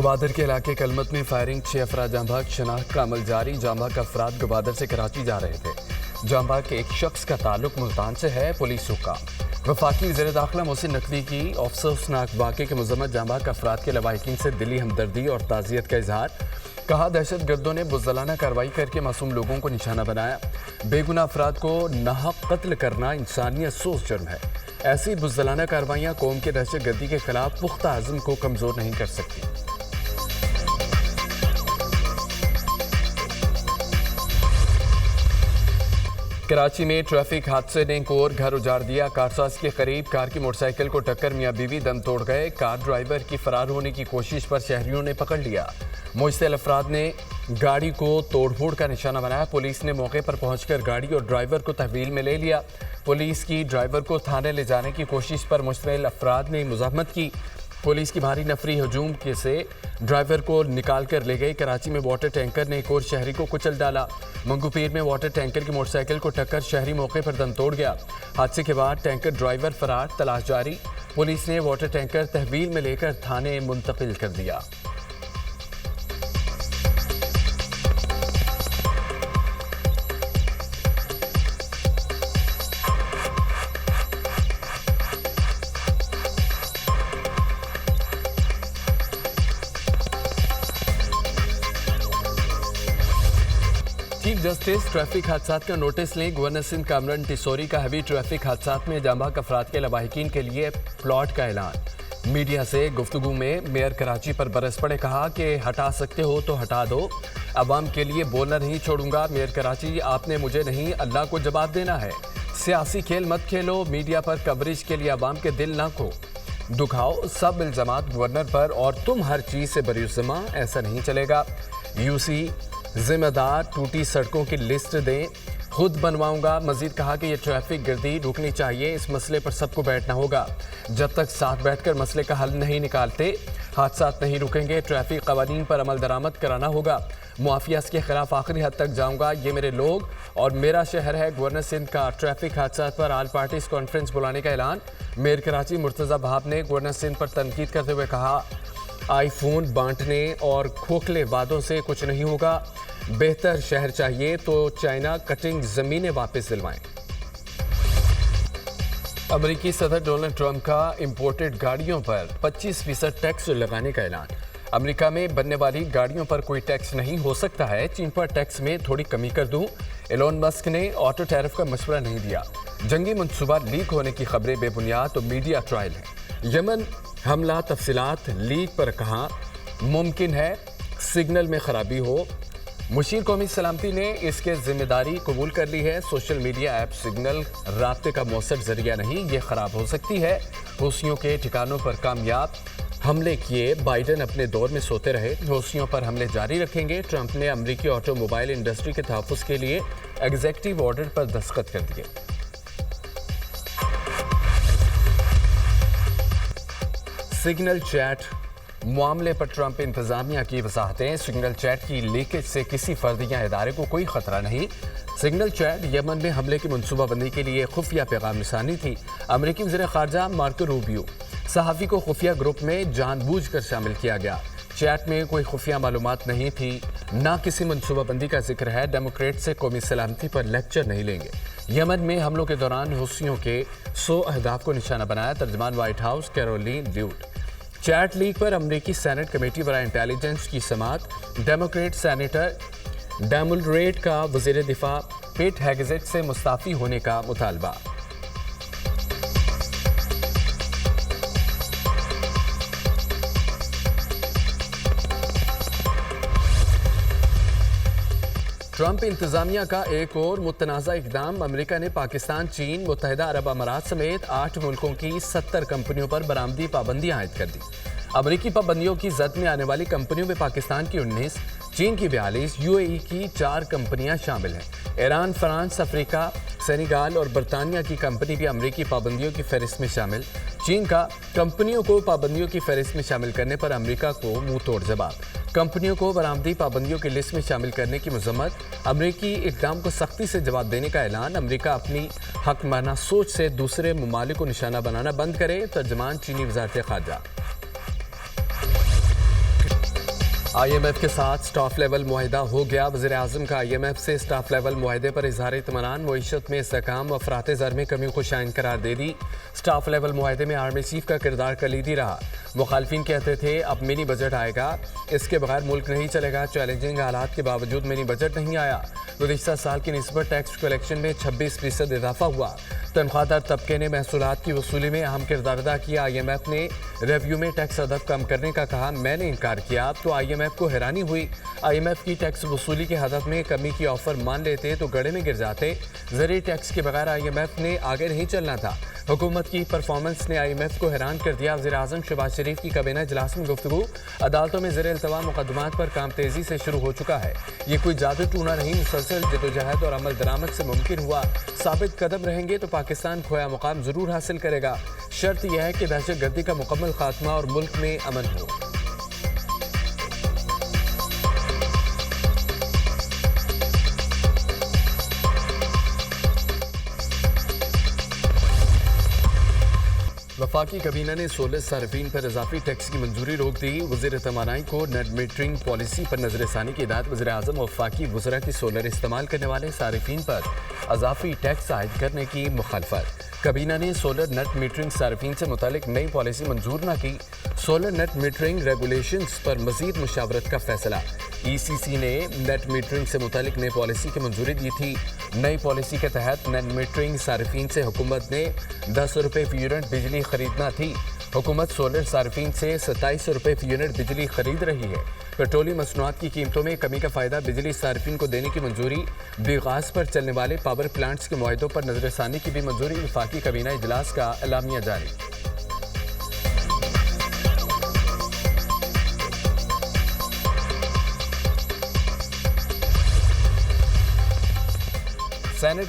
गवादर के इलाके कलमत में फायरिंग, 6 अफराद जाँ बहक, शनाख्त का अमल जारी। जाँ बहक अफराद गवादर से कराची जा रहे थे। जाँ बहक के एक शख्स का ताल्लुक मुल्तान से है, पुलिस हुक्का। वफाकी वज़ीर दाखिला मोहसिन नकवी की अफसोसनाक वाक़े के मज़म्मत। जाँ बहक अफराद के लवाहिकीन से दिली हमदर्दी और ताज़ियत का इजहार। कहा, दहशत गर्दों ने बुज़दिलाना कार्रवाई करके मासूम लोगों को निशाना बनाया। बेगुनाह अफराद को नाहक कत्ल करना इंसानियत सोच जुर्म है। ऐसी बुज़दिलाना कार्रवाइयाँ कौम के दहशत गर्दी के खिलाफ पुख्ता अज़्म को कमज़ोर नहीं कर सकती। कराची में ट्रैफिक हादसे ने एक और घर उजाड़ दिया। कारसाज के करीब कार की मोटरसाइकिल को टक्कर मियां बीवी दम तोड़ गए। कार ड्राइवर की फरार होने की कोशिश पर शहरियों ने पकड़ लिया। मुश्तिल अफराद ने गाड़ी को तोड़फोड़ का निशाना बनाया। पुलिस ने मौके पर पहुंचकर गाड़ी और ड्राइवर को तहवील में ले लिया। पुलिस की ड्राइवर को थाने ले जाने की कोशिश पर मुश्तिल अफराद ने मुज़ाहमत की। पुलिस की भारी नफरी हजूम से ड्राइवर को निकाल कर ले गई। कराची में वाटर टैंकर ने एक और शहरी को कुचल डाला। मंगूपीर में वाटर टैंकर की मोटरसाइकिल को टक्कर, शहरी मौके पर दम तोड़ गया। हादसे के बाद टैंकर ड्राइवर फरार, तलाश जारी। पुलिस ने वाटर टैंकर तहवील में लेकर थाने मुंतकिल कर दिया। चीफ जस्टिस ट्रैफिक हादसात का नोटिस लें। गवर्नर सिंध कामरान टिसोरी का हैवी ट्रैफिक हादसात में जाँ बहक अफराद के लवाहिकीन के लिए प्लॉट का ऐलान। मीडिया से गुफ्तगू में मेयर कराची पर बरस पड़े, कहा कि हटा सकते हो तो हटा दो, अवाम के लिए बोलना नहीं छोड़ूंगा। मेयर कराची, आपने मुझे नहीं अल्लाह को जवाब देना है। सियासी खेल मत खेलो, मीडिया पर कवरेज के लिए अवाम के दिल ना खो दुखाओ। सब इल्जामात गवर्नर पर और तुम हर चीज़ से बरीउज़्ज़मा, ऐसा नहीं चलेगा। यूसी जिम्मेदार, टूटी सड़कों की लिस्ट दें, खुद बनवाऊंगा। मजीद कहा कि यह ट्रैफिक गर्दी रुकनी चाहिए, इस मसले पर सबको बैठना होगा। जब तक साथ बैठकर मसले का हल नहीं निकालते, हादसात नहीं रुकेंगे। ट्रैफिक कवानीन पर अमल दरामद कराना होगा। मुआफियास के खिलाफ आखिरी हद तक जाऊंगा, ये मेरे लोग और मेरा शहर है। गवर्नर सिंध का ट्रैफिक हादसात पर ऑल पार्टीज कॉन्फ्रेंस बुलाने का ऐलान। मेयर कराची मुर्तज़ा बहाब ने गवर्नर सिंध पर तनकीद करते हुए कहा, आईफोन बांटने और खोखले वादों से कुछ नहीं होगा। बेहतर शहर चाहिए तो चाइना कटिंग ज़मीनें वापस दिलवाएं। अमेरिकी सदर डोनाल्ड ट्रंप का इंपोर्टेड गाड़ियों पर 25% टैक्स लगाने का ऐलान। अमेरिका में बनने वाली गाड़ियों पर कोई टैक्स नहीं हो सकता है। चीन पर टैक्स में थोड़ी कमी कर दूं। एलोन मस्क ने ऑटो टैरिफ का मशवरा नहीं दिया। जंगी मंसूबा लीक होने की खबरें बेबुनियाद तो मीडिया ट्रायल है। यमन हमला तफसीलात लीक पर कहा, मुमकिन है सिग्नल में खराबी हो। मुशीर कौमी सलामती ने इसके जिम्मेदारी कबूल कर ली है। सोशल मीडिया ऐप सिग्नल राब्ते का मौसर जरिया नहीं, ये खराब हो सकती है। हौसियों के ठिकानों पर कामयाब हमले किए, बाइडन अपने दौर में सोते रहे। हौसियों पर हमले जारी रखेंगे। ट्रंप ने अमरीकी ऑटोमोबाइल इंडस्ट्री के तहफ़्फ़ुज़ के लिए एग्जीक्यूटिव ऑर्डर पर दस्तखत कर दिए। सिग्नल चैट मामले पर ट्रंप इंतजामिया की वजाहतें। सिग्नल चैट की लीकेज से किसी फर्द या इदारे को कोई खतरा नहीं। सिग्नल चैट यमन में हमले की मनसूबाबंदी के लिए खुफिया पैगाम निशानी थी। अमेरिकी वज़ीर ख़ारजा मार्को रूबियो, सहाफ़ी को खुफिया ग्रुप में जानबूझकर शामिल किया गया। चैट में कोई खुफिया मालूमात नहीं थी, ना किसी मनसूबाबंदी का जिक्र है। डेमोक्रेट से कौमी सलामती पर लेक्चर नहीं लेंगे। यमन में हमलों के दौरान हौसियों के 100 अहदाफ को निशाना बनाया। तर्जमान White House Karoline Leavitt. Chat leak पर अमरीकी सेनेट कमेटी बराए इंटेलिजेंस की समात। डेमोक्रेट सेनेटर डेमुलरेट का वज़ीर दिफा पेट हेगेजेट से मुस्ताफ़ी होने का मुतालबा। ट्रंप इंतजामिया का एक और मुतनाज़ा इक़दाम। अमेरिका ने पाकिस्तान, चीन, मुत्तहिदा अरब अमारात समेत 8 मुल्कों की 70 कंपनियों पर बरामदी पाबंदियां आयद कर दी। अमेरिकी पाबंदियों की जद में आने वाली कंपनियों में पाकिस्तान की 19, चीन की 42, यूएई की 4 कंपनियां शामिल हैं। ईरान, फ्रांस, अफ्रीका, सेनेगाल और बरतानिया की कंपनी भी अमेरिकी पाबंदियों की फहरिस्त में शामिल। चीन का कंपनियों को पाबंदियों की फहरिस्त में शामिल करने पर अमेरिका को मुंह तोड़ जवाब। कंपनियों को बरामदी पाबंदियों की लिस्ट में शामिल करने की मजम्मत। अमेरिकी इक़दाम को सख्ती से जवाब देने का ऐलान। अमेरिका अपनी हकमाना सोच से दूसरे ममालिक को निशाना बनाना बंद करे। तर्जमान चीनी वज़ारत ख़ारजा। IMF के साथ स्टाफ लेवल मुआहिदा हो गया। वज़ीर आज़म का IMF से स्टाफ लेवल मुआहिदे पर इज़हार इत्मीनान। मईशत में इस्तेहकाम व अफरात ज़र में कमी को शाइन करार दे दी। स्टाफ लेवल मुआहिदे में आर्मी चीफ का किरदार कलीदी रहा। मुखालफिन कहते थे अब मिनी बजट आएगा, इसके बगैर मुल्क नहीं चलेगा। चैलेंजिंग हालात के बावजूद मिनी बजट नहीं आया। गुज़िश्ता साल की निस्बत टैक्स कलेक्शन में 26% इजाफा हुआ। तनख्वाहदार तबके ने महसूलात की वसूली में अहम किरदार अदा किया। IMF ने रेव्यू में टैक्स अदब कम करने का कहा, मैंने इनकार किया तो IMF को हैरानी हुई। IMF की टैक्स वसूली के हदफ में कमी की ऑफर मान लेते तो गड़े में गिर जाते। ज़रिए टैक्स के बगैर IMF ने आगे नहीं चलना था। हुकूमत की परफॉर्मेंस ने IMF को हैरान कर दिया। वज़ीर आज़म शहबाज शरीफ की काबीना इजलास में गुफ्तगू। अदालतों में ज़ेर इल्तवा मुकदमात पर काम तेज़ी से शुरू हो चुका है। ये कोई जादू टूना नहीं, मुसलसल जदोजहद और अमल दरामद से मुमकिन हुआ। साबित कदम रहेंगे तो पाकिस्तान खोया मुकाम ज़रूर हासिल करेगा। शर्त यह है कि दहशत गर्दी का मुकम्मल खात्मा और मुल्क में अमन हो। वफाकी काबीना ने सोलर सार्फिन पर इजाफी टैक्स की मंजूरी रोक दी। वज़ीर तवानाई को नेट मीटरिंग पॉलिसी पर नजरसानी की हिदायत। वज़ीर आज़म वफाकी वज़रा की सोलर इस्तेमाल करने वाले सार्फिन पर इजाफी टैक्स आयद करने की मुखालफत। काबीना ने सोलर नेट मीटरिंग सार्फिन से मुतालिक नई पॉलिसी मंजूर न की। सोलर नेट मीटरिंग रेगुलेशंस पर मजीद मुशावरत का फैसला। ECC ने नेट मीटरिंग से मुतालिक नई पॉलिसी की मंजूरी दी थी। नई पॉलिसी के तहत नेट मीटरिंग सार्फिन से हुकूमत ने 10 रुपये फी यूनिट बिजली खरीदना थी। हुकूमत सोलर सार्फिन से 27 रुपये फी यूनिट बिजली खरीद रही है। पेट्रोलियम मसनूआत की कीमतों में कमी का फ़ायदा बिजली सार्फिन को देने की मंजूरी। बेगास पर चलने वाले पावर प्लांट्स के मुआहिदों पर नजरसानी की भी मंजूरी। वफाकी काबीना इजलास का एलामिया जारी। सेनेट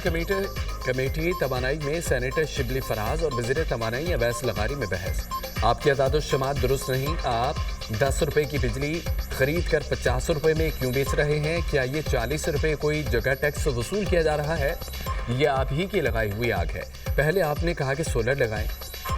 कमेटी तवानाई में सेनेटर शिबली फराज और वज़ीर तवानाई अवैस लगारी में बहस। आपकी अदाद-ओ-शुमार दुरुस्त नहीं। आप 10 रुपये की बिजली खरीद कर 50 रुपये में क्यों बेच रहे हैं? क्या ये 40 रुपये कोई जगह टैक्स वसूल किया जा रहा है? ये आप ही की लगाई हुई आग है। पहले आपने कहा कि सोलर लगाएं,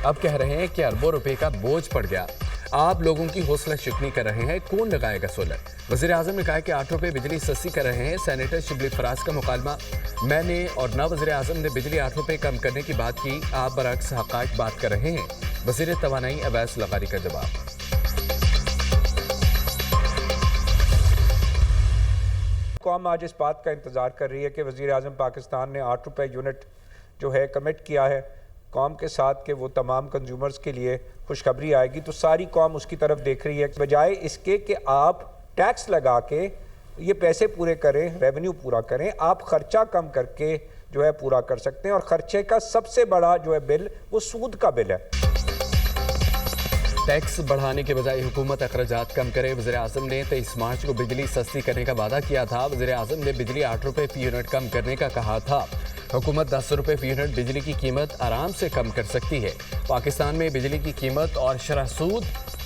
अब कह रहे हैं कि अरबों रुपए का बोझ पड़ गया। आप लोगों की हौसला शिकनी कर रहे हैं। कौन लगाएगा सोलर? वज़ीर आज़म ने कहा कि 8 रुपये बिजली सस्ती कर रहे हैं। सेनेटर शिबली फराज का मुकालमा, मैंने और ना वज़ीर आज़म ने बिजली 8 रुपये कम करने की बात की। आप बरअक्स हक़ाइक़ बात कर रहे हैं। वज़ीर तवानाई अवैस लगारी का जवाब। कौम आज इस बात का इंतज़ार कर रही है कि वज़ीर आज़म पाकिस्तान ने 8 रुपये यूनिट जो है कमिट किया है कौम के साथ कि वो तमाम कंज्यूमर्स के लिए खुशखबरी आएगी, तो सारी कौम उसकी तरफ देख रही है। बजाय इसके कि आप टैक्स लगा के ये पैसे पूरे करें, रेवेन्यू पूरा करें, आप ख़र्चा कम करके जो है पूरा कर सकते हैं। और ख़र्चे का सबसे बड़ा जो है बिल वो सूद का बिल है। टैक्स बढ़ाने के बजाय हुकूमत अखराजात कम करे। वज़ीर आज़म ने 23 मार्च को बिजली सस्ती करने का वादा किया था। वज़ीर आज़म ने बिजली 8 रुपये फी यूनिट कम करने का कहा था। हुकूमत 10 रुपये फी यूनिट बिजली की कीमत आराम से कम कर सकती है। पाकिस्तान में बिजली की कीमत और शरह सूद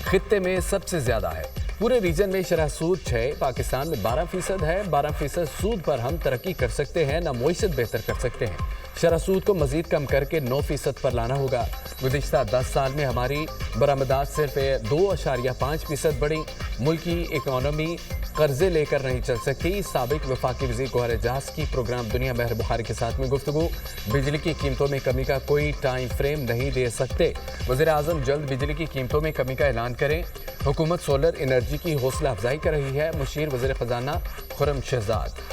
खित्ते में सबसे ज़्यादा है। पूरे रीजन में शरह सूद 6, पाकिस्तान में 12% है। 12% सूद पर हम तरक्की कर सकते हैं, ना मुईशत बेहतर कर सकते हैं। शरह सूद को मजीद कम करके 9% पर लाना होगा। गुज़िश्ता 10 साल में हमारी बरामदात सिर्फ 2.5% बढ़ी। मुल्क की इकॉनमी कर्जे लेकर नहीं चल सकती। साबिक वफाकी वज़ीर गौहर एजाज की प्रोग्राम दुनिया महर बुखारी के साथ में गुफ्तगू। बिजली की कीमतों में कमी का कोई टाइम फ्रेम नहीं दे सकते। वज़ीर आज़म जल्द बिजली की कीमतों में कमी का ऐलान करें। हुकूमत सोलर एनर्जी की हौसला अफजाई कर रही है। मुशीर वज़ीर ख़जाना खुर्रम शहजाद।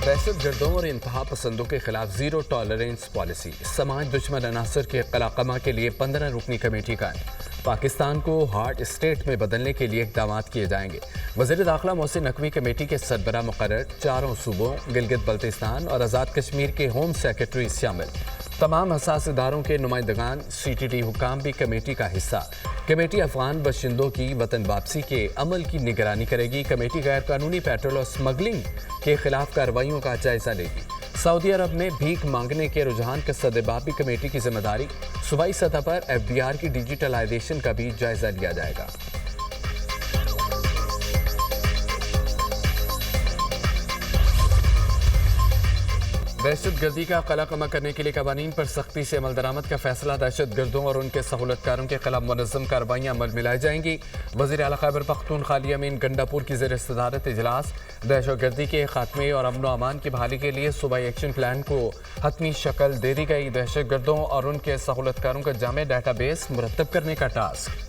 दहशत गर्दों और इंतहा पसंदों के खिलाफ जीरो टॉलरेंस पॉलिसी। समाज दुश्मन अनासर के कलाकमा के लिए 15 रुकनी कमेटी का पाकिस्तान को हार्ट स्टेट में बदलने के लिए इक़दाम किए जाएंगे। वज़ीर दाखिला मोहसिन नकवी कमेटी के सरबराह मुकर्रर। 4 सूबों गिलगित बल्तिस्तान और आज़ाद कश्मीर के होम सेक्रेटरी शामिल। तमाम हसास इदारों के नुमाइंदगान, CTT हुकाम भी कमेटी का हिस्सा। कमेटी अफगान बशिंदों की वतन वापसी के अमल की निगरानी करेगी। कमेटी गैर कानूनी पेट्रोल और स्मगलिंग के खिलाफ कार्रवाइयों का जायजा लेगी। सऊदी अरब में भीख मांगने के रुझान का सदेबाप भी कमेटी की जिम्मेदारी। सूबाई सतह पर FBR की डिजिटलाइजेशन का भी जायजा लिया जाएगा। दहशत गर्दी का कला कमा करने के लिए कवानीन पर सख्ती से अमल दरामद का फैसला। दहशत गर्दों और उनके सहूलतकारों के खिलाफ मुनज़्ज़म कार्रवाइयाँ अमल में लाई जाएंगी। वज़ीर आला खैबर पख्तूनख्वा अमीन गंडापुर की ज़ेर सदारत इजलास। दहशत गर्दी के खात्मे और अमन व अमान की बहाली के लिए सूबाई एक्शन प्लान को हतमी शक्ल दे दी गई। दहशत गर्दों और उनके सहूलतकारों का जामे डाटा बेस मुरतब करने का टास्क।